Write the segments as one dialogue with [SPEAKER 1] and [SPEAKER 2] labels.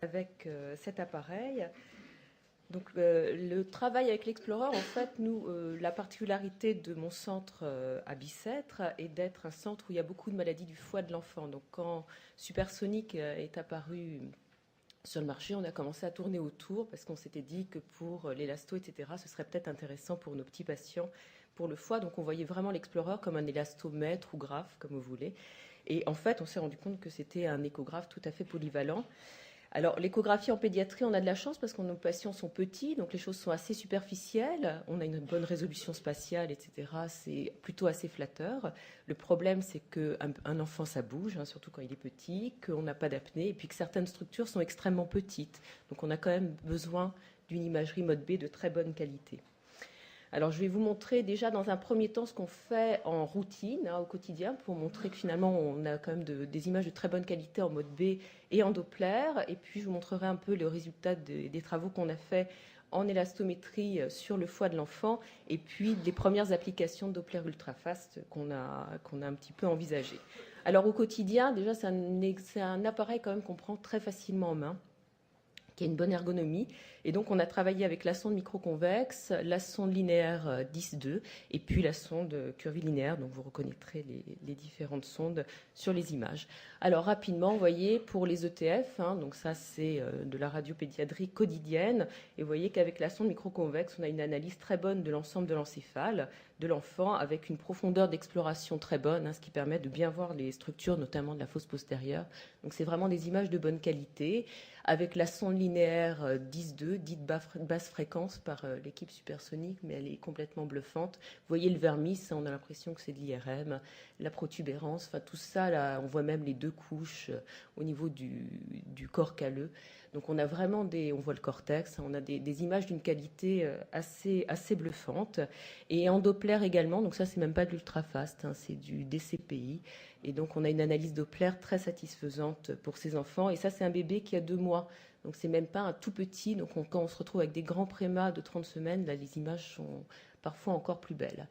[SPEAKER 1] avec cet appareil. Donc, le travail avec l'Explorer, en fait, la particularité de mon centre à Bicêtre est d'être un centre où il y a beaucoup de maladies du foie de l'enfant. Donc, quand Supersonic est apparu sur le marché, on a commencé à tourner autour parce qu'on s'était dit que pour l'élasto, etc., ce serait peut-être intéressant pour nos petits patients pour le foie. Donc, on voyait vraiment l'Explorer comme un élastomètre ou graphe, comme vous voulez. Et en fait, on s'est rendu compte que c'était un échographe tout à fait polyvalent. Alors, l'échographie en pédiatrie, on a de la chance parce que nos patients sont petits, donc les choses sont assez superficielles. On a une bonne résolution spatiale, etc. C'est plutôt assez flatteur. Le problème, c'est qu'un enfant, ça bouge, hein, surtout quand il est petit, qu'on n'a pas d'apnée, et puis que certaines structures sont extrêmement petites. Donc, on a quand même besoin d'une imagerie mode B de très bonne qualité. Alors, je vais vous montrer déjà dans un premier temps ce qu'on fait en routine, hein, au quotidien, pour montrer que finalement, on a quand même des images de très bonne qualité en mode B et en Doppler. Et puis, je vous montrerai un peu le résultat des travaux qu'on a fait en élastométrie sur le foie de l'enfant, et puis les premières applications de Doppler ultrafast qu'on a un petit peu envisagées. Alors, au quotidien, déjà, c'est un appareil quand même qu'on prend très facilement en main, qui a une bonne ergonomie. Et donc, on a travaillé avec la sonde microconvexe, la sonde linéaire 10.2 et puis la sonde curvilinéaire. Donc, vous reconnaîtrez les différentes sondes sur les images. Alors, rapidement, vous voyez, pour les ETF, hein, donc ça, c'est de la radiopédiatrie quotidienne. Et vous voyez qu'avec la sonde microconvexe, on a une analyse très bonne de l'ensemble de l'encéphale de l'enfant avec une profondeur d'exploration très bonne, hein, ce qui permet de bien voir les structures, notamment de la fosse postérieure. Donc, c'est vraiment des images de bonne qualité avec la sonde linéaire 10.2, dite basse fréquence par l'équipe Supersonic, mais elle est complètement bluffante. Vous voyez le vermis, on a l'impression que c'est de l'IRM, la protubérance, enfin tout ça, là, on voit même les deux couches au niveau du corps calleux. Donc on a vraiment on voit le cortex, on a des images d'une qualité assez bluffante. Et en Doppler également, donc ça c'est même pas de l'ultrafast, hein, c'est du DCPI. Et donc, on a une analyse Doppler très satisfaisante pour ces enfants. Et ça, c'est un bébé qui a 2 mois. Donc, c'est même pas un tout petit. Donc, quand on se retrouve avec des grands prémas de 30 semaines, là, les images sont parfois encore plus belles.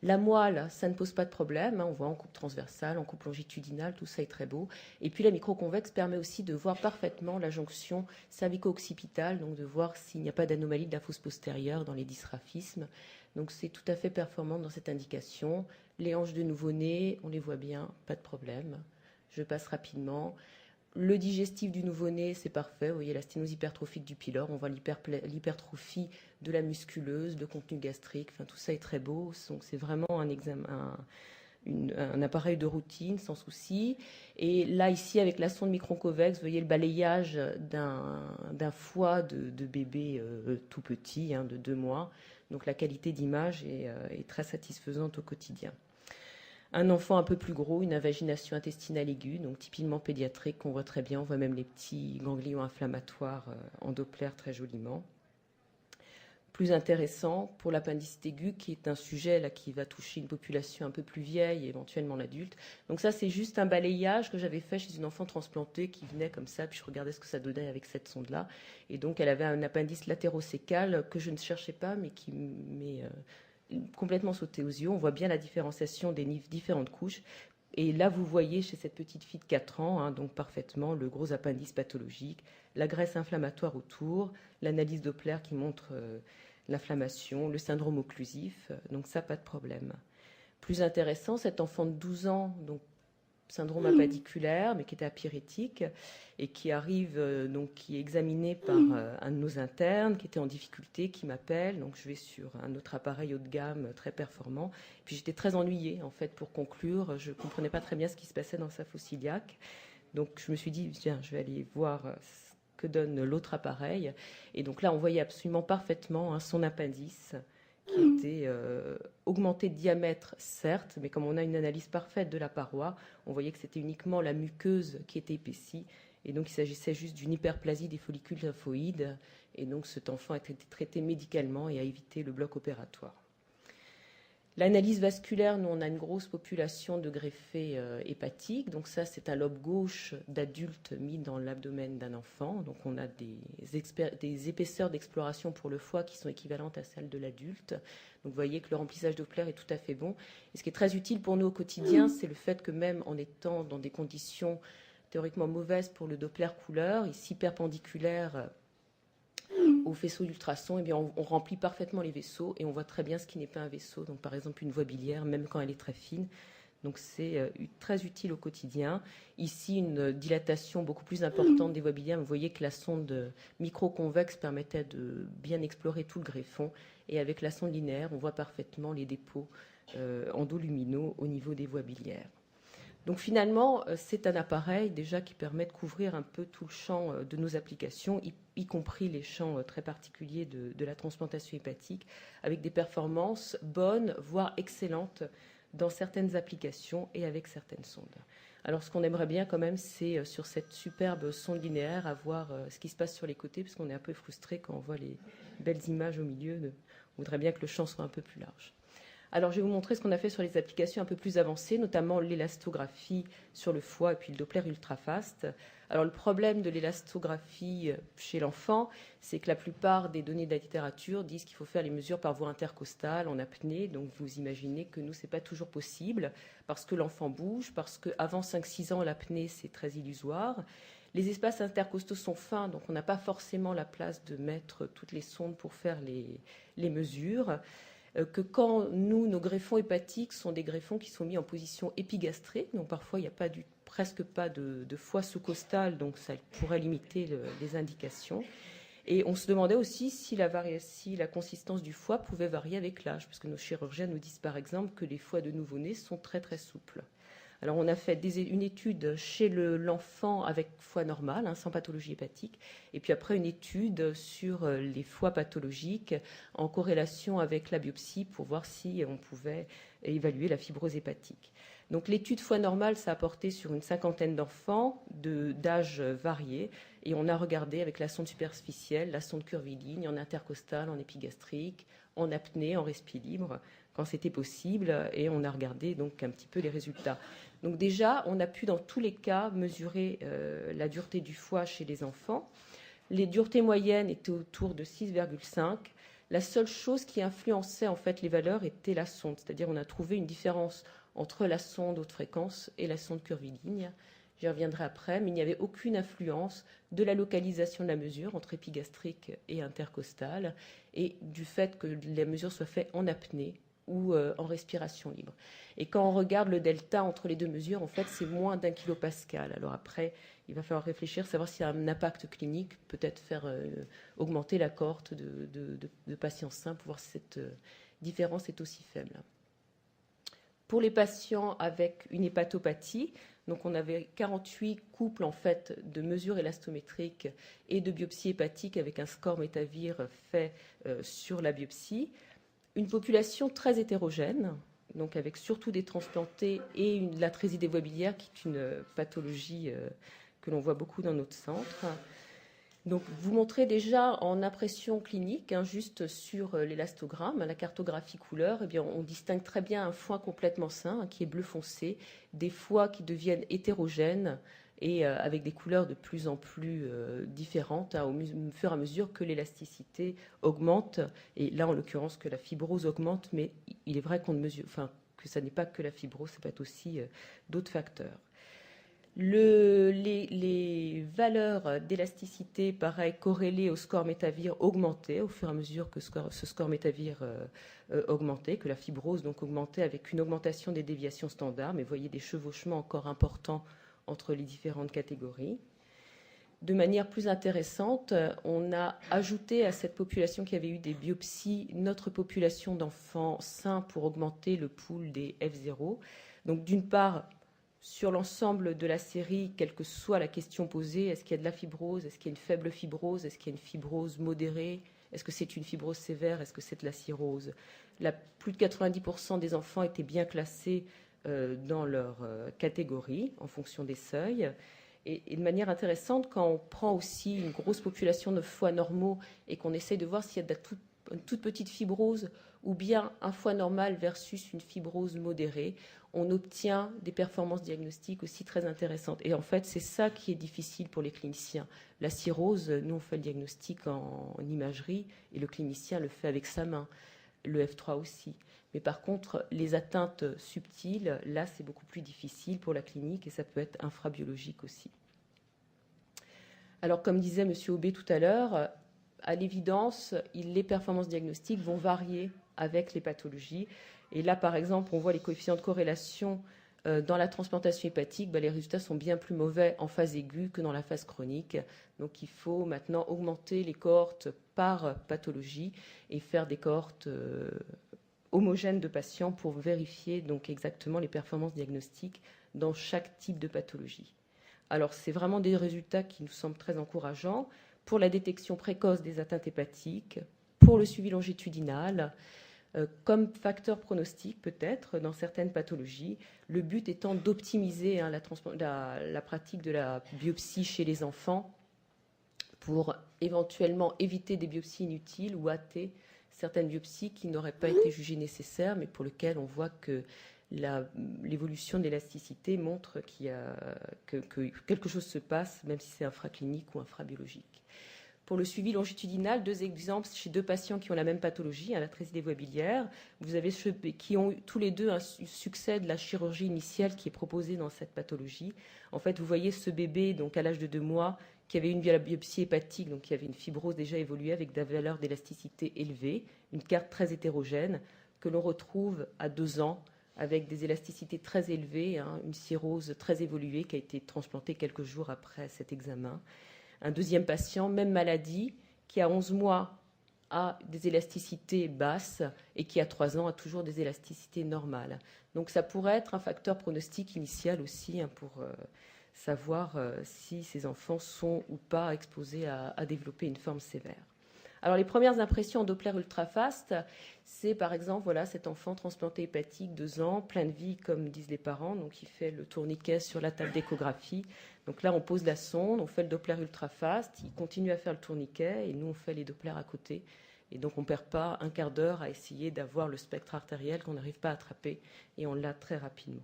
[SPEAKER 1] La moelle, ça ne pose pas de problème, hein. On voit en coupe transversale, en coupe longitudinale, tout ça est très beau. Et puis, la microconvexe permet aussi de voir parfaitement la jonction cervico-occipitale, donc de voir s'il n'y a pas d'anomalie de la fosse postérieure dans les dysraphismes. Donc, c'est tout à fait performant dans cette indication. Les hanches de nouveau-né, on les voit bien, pas de problème. Je passe rapidement. Le digestif du nouveau-né, c'est parfait. Vous voyez la sténose hypertrophique du pylore, on voit l'hypertrophie de la musculeuse, le contenu gastrique, enfin, tout ça est très beau. Donc, c'est vraiment un appareil de routine sans souci. Et là, ici, avec la sonde microconvexe, vous voyez le balayage d'un foie de bébé tout petit, hein, de 2 mois. Donc la qualité d'image est très satisfaisante au quotidien. Un enfant un peu plus gros, une invagination intestinale aiguë, donc typiquement pédiatrique, qu'on voit très bien. On voit même les petits ganglions inflammatoires en Doppler très joliment. Plus intéressant pour l'appendicite aiguë, qui est un sujet là, qui va toucher une population un peu plus vieille, et éventuellement l'adulte. Donc ça, c'est juste un balayage que j'avais fait chez une enfant transplantée qui venait comme ça, puis je regardais ce que ça donnait avec cette sonde-là. Et donc, elle avait un appendice latérocécal que je ne cherchais pas, mais qui m'est complètement sauté aux yeux. On voit bien la différenciation des différentes couches. Et là, vous voyez chez cette petite fille de 4 ans, hein, donc parfaitement, le gros appendice pathologique, la graisse inflammatoire autour, l'analyse Doppler qui montre l'inflammation, le syndrome occlusif, donc ça, pas de problème. Plus intéressant, cet enfant de 12 ans, donc syndrome apendiculaire, mais qui était apyrétique, et qui arrive, donc qui est examiné par un de nos internes, qui était en difficulté, qui m'appelle, donc je vais sur un autre appareil haut de gamme, très performant, puis j'étais très ennuyée, en fait, pour conclure, je ne comprenais pas très bien ce qui se passait dans sa fosse iliaque, donc je me suis dit, tiens, je vais aller voir ce que donne l'autre appareil, et donc là, on voyait absolument parfaitement, hein, son appendice, qui était augmenté de diamètre, certes, mais comme on a une analyse parfaite de la paroi, on voyait que c'était uniquement la muqueuse qui était épaissie, et donc il s'agissait juste d'une hyperplasie des follicules lymphoïdes, et donc cet enfant a été traité médicalement et a évité le bloc opératoire. L'analyse vasculaire, nous, on a une grosse population de greffés hépatiques. Donc ça, c'est un lobe gauche d'adulte mis dans l'abdomen d'un enfant. Donc on a des épaisseurs d'exploration pour le foie qui sont équivalentes à celles de l'adulte. Donc vous voyez que le remplissage Doppler est tout à fait bon. Et ce qui est très utile pour nous au quotidien, c'est le fait que même en étant dans des conditions théoriquement mauvaise pour le Doppler couleur, ici perpendiculaire au faisceau d'ultrasons, eh bien on remplit parfaitement les vaisseaux et on voit très bien ce qui n'est pas un vaisseau. Donc par exemple une voie biliaire, même quand elle est très fine. Donc c'est très utile au quotidien. Ici, une dilatation beaucoup plus importante des voies biliaires. Vous voyez que la sonde microconvexe permettait de bien explorer tout le greffon. Et avec la sonde linéaire, on voit parfaitement les dépôts endoluminaux au niveau des voies biliaires. Donc finalement, c'est un appareil déjà qui permet de couvrir un peu tout le champ de nos applications, y compris les champs très particuliers de la transplantation hépatique, avec des performances bonnes, voire excellentes, dans certaines applications et avec certaines sondes. Alors ce qu'on aimerait bien quand même, c'est sur cette superbe sonde linéaire, avoir ce qui se passe sur les côtés, parce qu'on est un peu frustré quand on voit les belles images au milieu. On voudrait bien que le champ soit un peu plus large. Alors je vais vous montrer ce qu'on a fait sur les applications un peu plus avancées, notamment l'élastographie sur le foie et puis le Doppler ultrafast. Alors le problème de l'élastographie chez l'enfant, c'est que la plupart des données de la littérature disent qu'il faut faire les mesures par voie intercostale en apnée. Donc vous imaginez que nous, ce n'est pas toujours possible parce que l'enfant bouge, parce qu'avant 5-6 ans, l'apnée, c'est très illusoire. Les espaces intercostaux sont fins, donc on n'a pas forcément la place de mettre toutes les sondes pour faire les mesures. Que quand nos greffons hépatiques sont des greffons qui sont mis en position épigastrée, donc parfois il n'y a presque pas de foie sous-costal, donc ça pourrait limiter les indications. Et on se demandait aussi si la consistance du foie pouvait varier avec l'âge, parce que nos chirurgiens nous disent par exemple que les foies de nouveau-nés sont très très souples. Alors on a fait une étude chez l'enfant avec foie normal, sans pathologie hépatique, et puis après une étude sur les foies pathologiques en corrélation avec la biopsie pour voir si on pouvait évaluer la fibrose hépatique. Donc l'étude foie normal, ça a porté sur une 50aine d'enfants d'âge variés, et on a regardé avec la sonde superficielle, la sonde curviligne, en intercostale, en épigastrique, en apnée, en respi libre, quand c'était possible, et on a regardé donc un petit peu les résultats. Donc déjà, on a pu dans tous les cas mesurer la dureté du foie chez les enfants. Les duretés moyennes étaient autour de 6,5. La seule chose qui influençait en fait les valeurs était la sonde, c'est-à-dire on a trouvé une différence entre la sonde haute fréquence et la sonde curviligne. J'y reviendrai après, mais il n'y avait aucune influence de la localisation de la mesure entre épigastrique et intercostale et du fait que la mesure soit faite en apnée ou en respiration libre. Et quand on regarde le delta entre les deux mesures, en fait, c'est moins d'1 kilopascal. Alors après, il va falloir réfléchir, savoir s'il y a un impact clinique, peut-être faire augmenter la cohorte de patients sains pour voir si cette différence est aussi faible. Pour les patients avec une hépatopathie, donc on avait 48 couples en fait de mesures élastométriques et de biopsie hépatique avec un score Métavir fait sur la biopsie. Une population très hétérogène, donc avec surtout des transplantés et l'atrésie des voies biliaires, qui est une pathologie que l'on voit beaucoup dans notre centre. Donc, vous montrez déjà en impression clinique, juste sur l'élastogramme, la cartographie couleur, eh bien, on distingue très bien un foie complètement sain, qui est bleu foncé, des foies qui deviennent hétérogènes et avec des couleurs de plus en plus différentes au fur et à mesure que l'élasticité augmente. Et là, en l'occurrence, que la fibrose augmente, mais il est vrai qu'on ne mesure, que ça n'est pas que la fibrose, ça peut être aussi d'autres facteurs. Les valeurs d'élasticité, pareil, corrélées au score Métavir augmentaient au fur et à mesure que ce score Métavir augmentait, que la fibrose donc augmentait avec une augmentation des déviations standards, mais vous voyez des chevauchements encore importants entre les différentes catégories. De manière plus intéressante, on a ajouté à cette population qui avait eu des biopsies notre population d'enfants sains pour augmenter le pool des F0. Donc d'une part, sur l'ensemble de la série, quelle que soit la question posée, est-ce qu'il y a de la fibrose, est-ce qu'il y a une faible fibrose, est-ce qu'il y a une fibrose modérée, est-ce que c'est une fibrose sévère, est-ce que c'est de la cirrhose. Plus de 90% des enfants étaient bien classés dans leur catégorie en fonction des seuils. Et de manière intéressante, quand on prend aussi une grosse population de foies normaux et qu'on essaye de voir s'il y a une toute petite fibrose ou bien un foie normal versus une fibrose modérée, on obtient des performances diagnostiques aussi très intéressantes. Et en fait, c'est ça qui est difficile pour les cliniciens. La cirrhose, nous, on fait le diagnostic en imagerie et le clinicien le fait avec sa main. Le F3 aussi. Mais par contre, les atteintes subtiles, là, c'est beaucoup plus difficile pour la clinique et ça peut être infrabiologique aussi. Alors, comme disait M. Aubé tout à l'heure, à l'évidence, les performances diagnostiques vont varier avec les pathologies. Et là, par exemple, on voit les coefficients de corrélation dans la transplantation hépatique. Les résultats sont bien plus mauvais en phase aiguë que dans la phase chronique. Donc, il faut maintenant augmenter les cohortes par pathologie et faire des cohortes homogènes de patients pour vérifier donc exactement les performances diagnostiques dans chaque type de pathologie. Alors, c'est vraiment des résultats qui nous semblent très encourageants pour la détection précoce des atteintes hépatiques, pour le suivi longitudinal, comme facteur pronostic peut-être dans certaines pathologies, le but étant d'optimiser la pratique de la biopsie chez les enfants pour éventuellement éviter des biopsies inutiles ou hâter certaines biopsies qui n'auraient pas été jugées nécessaires, mais pour lesquelles on voit que l'évolution de l'élasticité montre que quelque chose se passe, même si c'est infraclinique ou infrabiologique. Pour le suivi longitudinal, 2 exemples chez 2 patients qui ont la même pathologie, l'atrésie des voies biliaires. Vous avez ceux qui ont tous les deux un succès de la chirurgie initiale qui est proposée dans cette pathologie. En fait, vous voyez ce bébé, donc à l'âge de 2 mois, qui avait une biopsie hépatique, donc qui avait une fibrose déjà évoluée avec des valeurs d'élasticité élevées, une carte très hétérogène, que l'on retrouve à 2 ans avec des élasticités très élevées, une cirrhose très évoluée qui a été transplantée quelques jours après cet examen. Un deuxième patient, même maladie, qui à 11 mois a des élasticités basses et qui à 3 ans a toujours des élasticités normales. Donc ça pourrait être un facteur pronostic initial aussi pour savoir si ces enfants sont ou pas exposés à développer une forme sévère. Alors les premières impressions en Doppler ultrafast, c'est par exemple cet enfant transplanté hépatique, 2 ans, plein de vie comme disent les parents, donc il fait le tourniquet sur la table d'échographie. Donc là on pose la sonde, on fait le Doppler ultrafast, il continue à faire le tourniquet et nous on fait les Dopplers à côté. Et donc on ne perd pas un quart d'heure à essayer d'avoir le spectre artériel qu'on n'arrive pas à attraper et on l'a très rapidement.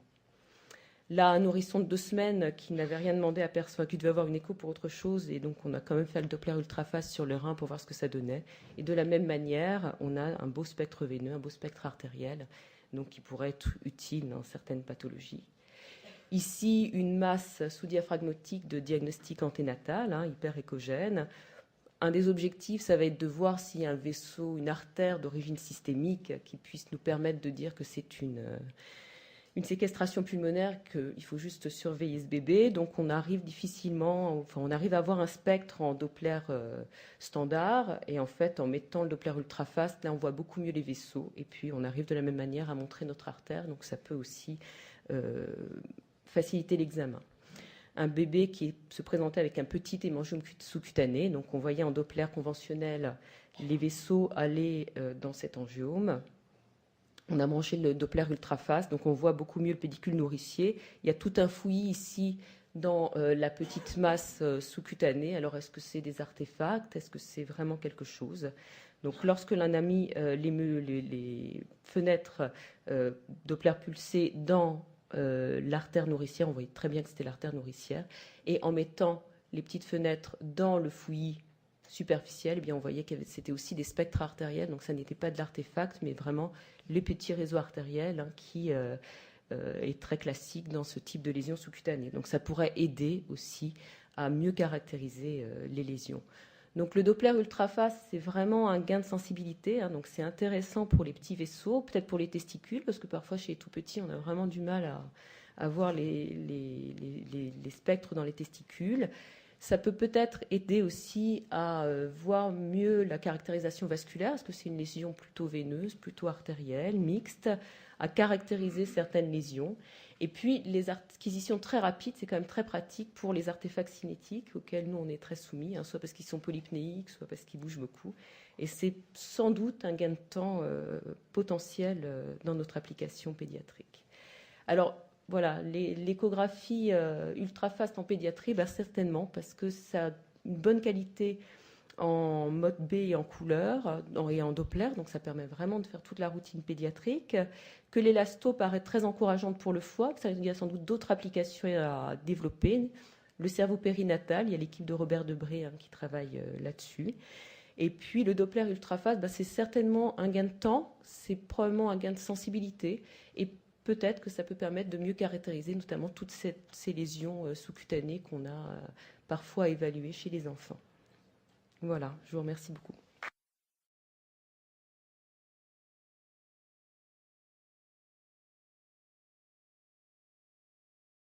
[SPEAKER 1] Là, un nourrisson de 2 semaines qui n'avait rien demandé à personne, qui devait avoir une écho pour autre chose, et donc on a quand même fait le Doppler ultrafast sur le rein pour voir ce que ça donnait. Et de la même manière, on a un beau spectre veineux, un beau spectre artériel, donc qui pourrait être utile dans certaines pathologies. Ici, une masse sous-diaphragmatique de diagnostic anténatal, hyper échogène. Un des objectifs, ça va être de voir s'il y a un vaisseau, une artère d'origine systémique qui puisse nous permettre de dire que c'est une séquestration pulmonaire, qu'il faut juste surveiller ce bébé. Donc on arrive on arrive à avoir un spectre en Doppler standard, et en fait en mettant le Doppler ultrafast, là on voit beaucoup mieux les vaisseaux, et puis on arrive de la même manière à montrer notre artère, donc ça peut aussi faciliter l'examen. Un bébé qui se présentait avec un petit hémangiome sous-cutané, donc on voyait en Doppler conventionnel les vaisseaux aller dans cet angiome. On a branché le Doppler ultrafast, donc on voit beaucoup mieux le pédicule nourricier. Il y a tout un fouillis ici dans la petite masse sous-cutanée. Alors, est-ce que c'est des artefacts? Est-ce que c'est vraiment quelque chose? Donc, lorsque l'on a mis les fenêtres Doppler pulsées dans l'artère nourricière, on voyait très bien que c'était l'artère nourricière. Et en mettant les petites fenêtres dans le fouillis superficiel, on voyait que c'était aussi des spectres artériels. Donc, ça n'était pas de l'artefact, mais vraiment les petits réseaux artériels qui est très classique dans ce type de lésion sous-cutanée. Donc ça pourrait aider aussi à mieux caractériser les lésions. Donc le Doppler ultrafast, c'est vraiment un gain de sensibilité. Donc c'est intéressant pour les petits vaisseaux, peut-être pour les testicules, parce que parfois chez les tout petits, on a vraiment du mal à voir les spectres dans les testicules. Ça peut peut-être aider aussi à voir mieux la caractérisation vasculaire, parce que c'est une lésion plutôt veineuse, plutôt artérielle, mixte, à caractériser certaines lésions. Et puis, les acquisitions très rapides, c'est quand même très pratique pour les artefacts cinétiques auxquels nous, on est très soumis, soit parce qu'ils sont polypnéiques, soit parce qu'ils bougent beaucoup. Et c'est sans doute un gain de temps potentiel dans notre application pédiatrique. Alors, voilà, l'échographie ultrafast en pédiatrie, certainement, parce que ça a une bonne qualité en mode B et en couleur et en Doppler, donc ça permet vraiment de faire toute la routine pédiatrique, que l'élasto paraît très encourageante pour le foie, qu'il y a sans doute d'autres applications à développer. Le cerveau périnatal, il y a l'équipe de Robert Debré qui travaille là-dessus. Et puis le Doppler ultrafast, c'est certainement un gain de temps, c'est probablement un gain de sensibilité, et peut-être que ça peut permettre de mieux caractériser notamment toutes ces lésions sous-cutanées qu'on a parfois évaluées chez les enfants. Voilà, je vous remercie beaucoup.